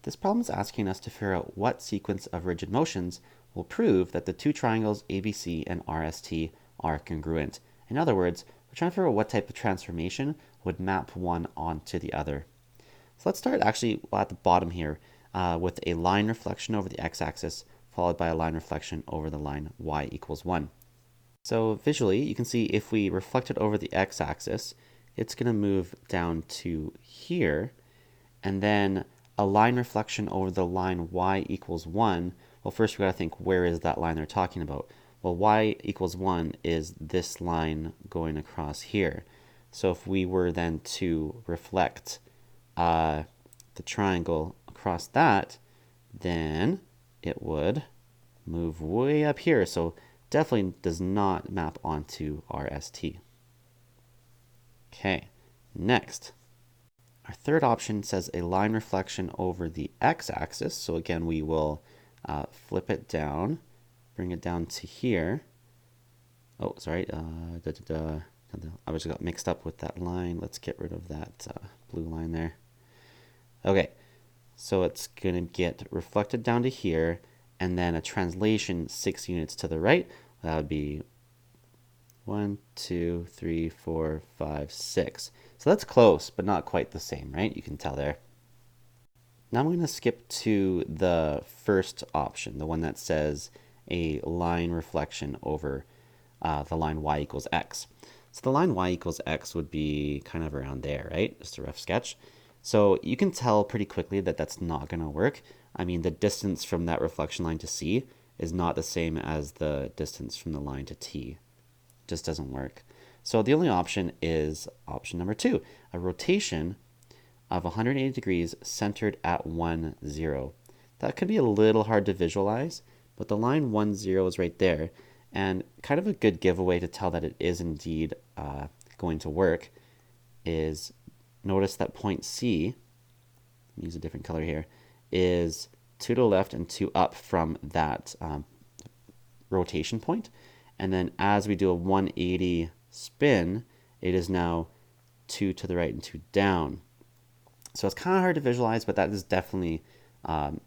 This problem is asking us to figure out what sequence of rigid motions will prove that the two triangles ABC and RST are congruent. In other words, we're trying to figure out what type of transformation would map one onto the other. So let's start actually at the bottom here with a line reflection over the x-axis followed by a line reflection over the line y equals 1. So visually, you can see if we reflect it over the x-axis, it's going to move down to here, and then a line reflection over the line y equals 1. Well, first we got to think, where is that line they're talking about? Well, y equals 1 is this line going across here. So if we were then to reflect the triangle across that, then it would move way up here. So definitely does not map onto RST. Okay, next. Our third option says a line reflection over the x-axis. So again, we will flip it down, bring it down to here. Oh, sorry. I just got mixed up with that line. Let's get rid of that blue line there. Okay, so it's going to get reflected down to here, and then a translation 6 units to the right. That would be 1, 2, 3, 4, 5, 6. So that's close, but not quite the same, right? You can tell there. Now I'm going to skip to the first option, the one that says a line reflection over the line y equals x. So the line y equals x would be kind of around there, right? Just a rough sketch. So you can tell pretty quickly that that's not going to work. I mean, the distance from that reflection line to C is not the same as the distance from the line to T. It just doesn't work. So the only option is option number 2, a rotation of 180 degrees centered at 1, 0. That could be a little hard to visualize, but the line 1, 0 is right there, and kind of a good giveaway to tell that it is indeed going to work is notice that point C, let me use a different color here, is 2 to the left and 2 up from that rotation point. And then as we do a 180 spin, it is now 2 to the right and 2 down. So it's kind of hard to visualize, but that is definitely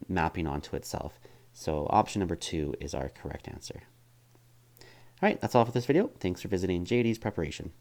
mapping onto itself. So option number 2 is our correct answer. All right, that's all for this video. Thanks for visiting JD's Preparation.